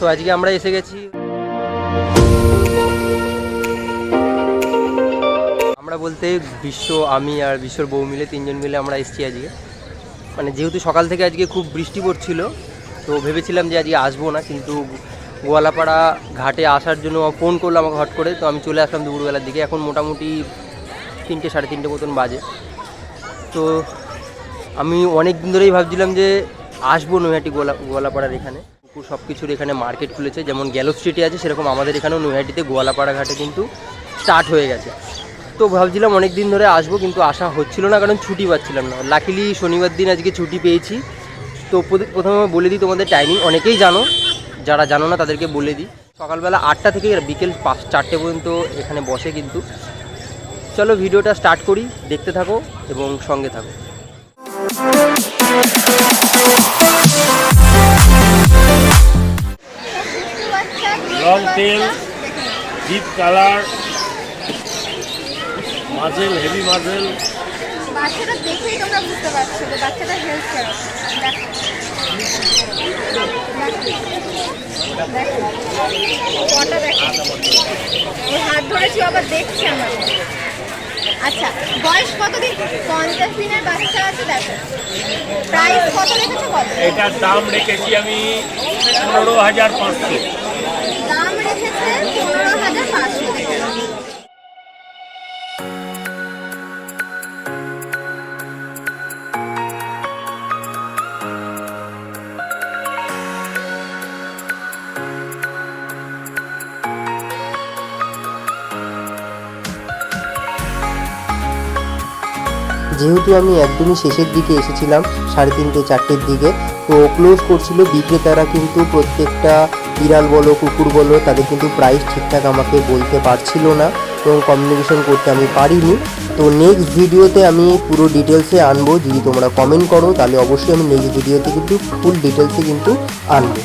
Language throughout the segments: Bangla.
তো আজকে আমরা এসে গেছি, আমরা বলতে বিশ্ব, আমি আর বিশ্বর বউ মিলে 3 জন মিলে আমরা এসেছি আজকে। মানে যেহেতু সকাল থেকে আজকে খুব বৃষ্টি পড়ছিল, তো ভেবেছিলাম যে আজকে আসবো না, কিন্তু গোয়ালাপাড়া ঘাটে আসার জন্য ফোন করলো আমাকে হট করে। তো আমি চলে আসলাম দুপুরবেলার দিকে। এখন মোটামুটি 3টে সাড়ে 3টে মতন বাজে। তো আমি অনেক দিন ধরেই ভাবছিলাম যে আসবো নৈহাটি গোয়ালাপাড়ার এখানে। পুকুর সব কিছুর এখানে মার্কেট খুলেছে, যেমন গ্যালো স্ট্রিটে আছে সেরকম আমাদের এখানেও নৈহাটিতে গোয়ালাপাড়া ঘাটে কিন্তু স্টার্ট হয়ে গেছে। তো ভাবছিলাম অনেক দিন ধরে আসবো, কিন্তু আসা হচ্ছিল না, কারণ ছুটি পাচ্ছিলাম না। লাকিলি শনিবার দিন আজকে ছুটি পেয়েছি। তো প্রথমে বলে দিই তোমাদের টাইমিং, অনেকেই জানো, যারা জানো না তাদেরকে বলে দিই। সকালবেলা 8টা থেকে বিকেল 4টে পর্যন্ত এখানে বসে কিন্তু। চলো ভিডিওটা স্টার্ট করি, দেখতে থাকো এবং সঙ্গে থাকো। Long tail, deep colour, muscle, heavy muscle. বাচ্চাটা দেখেই তোমরা বুঝতে পারছো যে বাচ্চাটা হেল্প করো। দেখো কটা, দেখো ওর হাত ধরেছি, আবার দেখছি আমাকে। আচ্ছা, বয়স কত দিন? 50 দিনের বাচ্চা আছে। দেখো প্রাইস কত রেখেছো? কত? এটার দাম রেখেছি আমি 15,500। দাম রেখেছে 15,500। যেহেতু আমি একদমই শেষের দিকে এসেছিলাম, 3:30 4টের দিকে, তো ক্লোজ করছিল। বিক্রেতারা কিন্তু প্রত্যেকটা বিড়াল বলো কুকুর বলো তাদের কিন্তু প্রাইস ঠিকঠাক আমাকে বলতে পারছিল না এবং কমিউনিকেশন করতে আমি পারিনি। তো নেক্সট ভিডিওতে আমি পুরো ডিটেলসে আনবো। যদি তোমরা কমেন্ট করো তাহলে অবশ্যই আমি নেক্সট ভিডিওতে কিন্তু ফুল ডিটেলসে কিন্তু আনবো।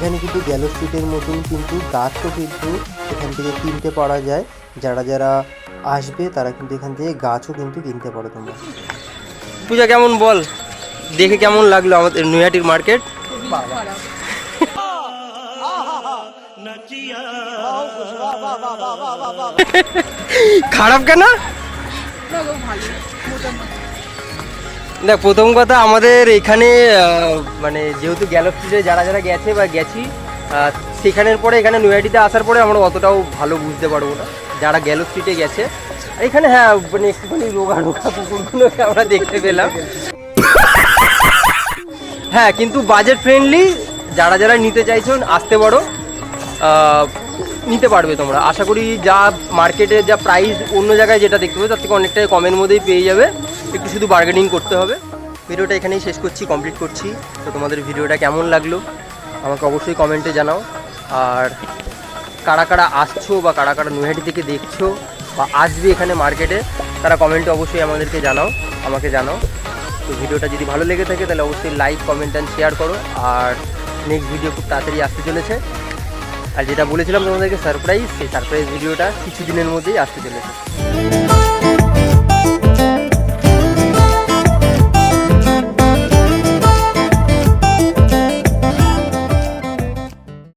এখানে কিন্তু গ্যালো স্ট্রিটের মতন কিন্তু গাছও কিন্তু এখান থেকে কিনতে পারা যায়। যারা যারা আসবে তারা কিন্তু এখান থেকে গাছও কিন্তু কিনতে পারো তোমরা। পূজা কেমন বল, দেখে কেমন লাগলো আমাদের নৈহাটির মার্কেট? খারাপ কেন? দেখ, প্রথম কথা আমাদের এখানে মানে যেহেতু গ্যালো স্ট্রিটে যারা যারা গেছে বা গেছি, সেখানের পরে এখানে নৈহাটিতে আসার পরে আমরা অতটাও ভালো বুঝতে পারবো না। যারা গ্যালো স্ট্রিটে গেছে এখানে, হ্যাঁ মানে একটুখানি রোগা রোগা কুকুরগুলোকে আমরা দেখতে পেলাম। হ্যাঁ, কিন্তু বাজেট ফ্রেন্ডলি, যারা যারা নিতে চাইছো আসতে পারো, নিতে পারবে তোমরা। আশা করি যা মার্কেটে যা প্রাইস অন্য জায়গায় যেটা দেখতে পাবে তার থেকে অনেকটাই কমের মধ্যেই পেয়ে যাবে, একটু শুধু বার্গেনিং করতে হবে। ভিডিওটা এখানেই শেষ করছি, কমপ্লিট করছি। তো তোমাদের ভিডিওটা কেমন লাগলো আমাকে অবশ্যই কমেন্টে জানাও। আর কারা কারা আসছো বা কারা কারা নৈহাটি থেকে দেখছো বা আসবে এখানে মার্কেটে, তারা কমেন্টে অবশ্যই আমাদেরকে জানাও, আমাকে জানাও। তো ভিডিওটা যদি ভালো লেগে থাকে তাহলে অবশ্যই লাইক, কমেন্ট অ্যান্ড শেয়ার করো। আর নেক্সট ভিডিও খুব তাড়াতাড়ি আসতে চলেছে। আর যেটা বলেছিলাম তোমাদেরকে সারপ্রাইজ, সেই সারপ্রাইজ ভিডিওটা কিছু দিনের মধ্যেই আসতে চলেছে।